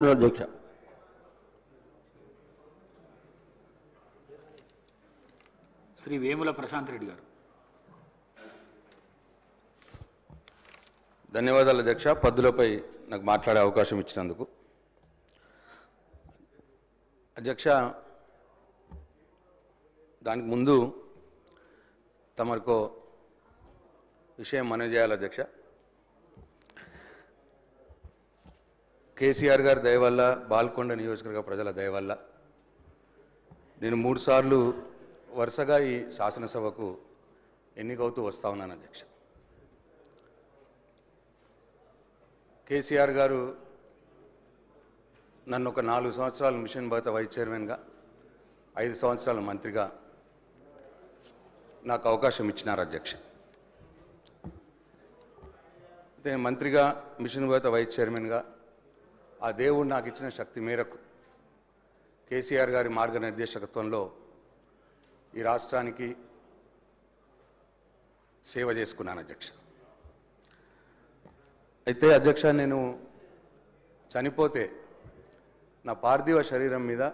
అధ్యక్ష. శ్రీ వేముల ప్రశాంత్ రెడ్డి గారు. ధన్యవాదాలు అధ్యక్ష. పద్దులపై నాకు మాట్లాడే అవకాశం ఇచ్చినందుకు. అధ్యక్ష, దానికి ముందు తమకు విషయం మనవి చేయాలి అధ్యక్ష. కేసీఆర్ గారి దయ వల్ల, బాల్కొండ నియోజకవర్గ ప్రజల దయ వల్ల నేను 3 సార్లు వరుసగా ఈ శాసనసభకు ఎన్నికవుతూ వస్తా ఉన్నాను అధ్యక్ష. కేసీఆర్ గారు నన్ను ఒక 4 సంవత్సరాలు మిషన్ భగత వైస్ చైర్మన్గా, 5 సంవత్సరాల మంత్రిగా నాకు అవకాశం ఇచ్చినారు అధ్యక్ష. నేను మంత్రిగా, మిషన్ భగత వైస్ చైర్మన్గా ఆ దేవుడు నాకు ఇచ్చిన శక్తి మేరకు కేసీఆర్ గారి మార్గనిర్దేశకత్వంలో ఈ రాష్ట్రానికి సేవ చేసుకున్నాను అధ్యక్ష. అయితే అధ్యక్ష, నేను చనిపోతే నా పార్థివ శరీరం మీద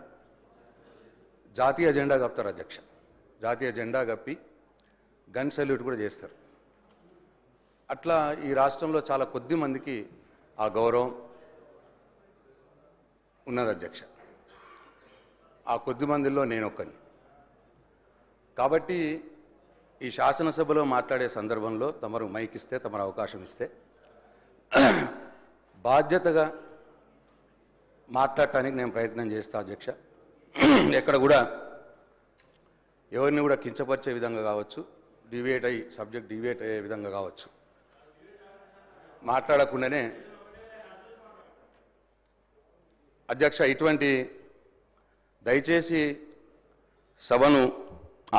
జాతీయ జెండా కప్పుతారు అధ్యక్ష. జాతీయ జెండా కప్పి గన్ సెల్యూట్ కూడా చేస్తారు. అట్లా ఈ రాష్ట్రంలో చాలా కొద్ది మందికి ఆ గౌరవం ఉన్నది అధ్యక్ష. ఆ కొద్ది మందిలో నేను ఒక్కని. కాబట్టి ఈ శాసనసభలో మాట్లాడే సందర్భంలో తమరు మైక్ ఇస్తే, తమరు అవకాశం ఇస్తే బాధ్యతగా మాట్లాడటానికి నేను ప్రయత్నం చేస్తా అధ్యక్ష. ఎక్కడ కూడా ఎవరిని కూడా కించపరిచే విధంగా కావచ్చు, సబ్జెక్ట్ డివేట్ అయ్యే విధంగా కావచ్చు మాట్లాడకుండానే అధ్యక్ష, ఇటువంటి దయచేసి సభను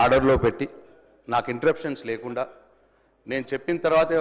ఆర్డర్లో పెట్టి నాకు ఇంటరప్షన్స్ లేకుండా నేను చెప్పిన తర్వాత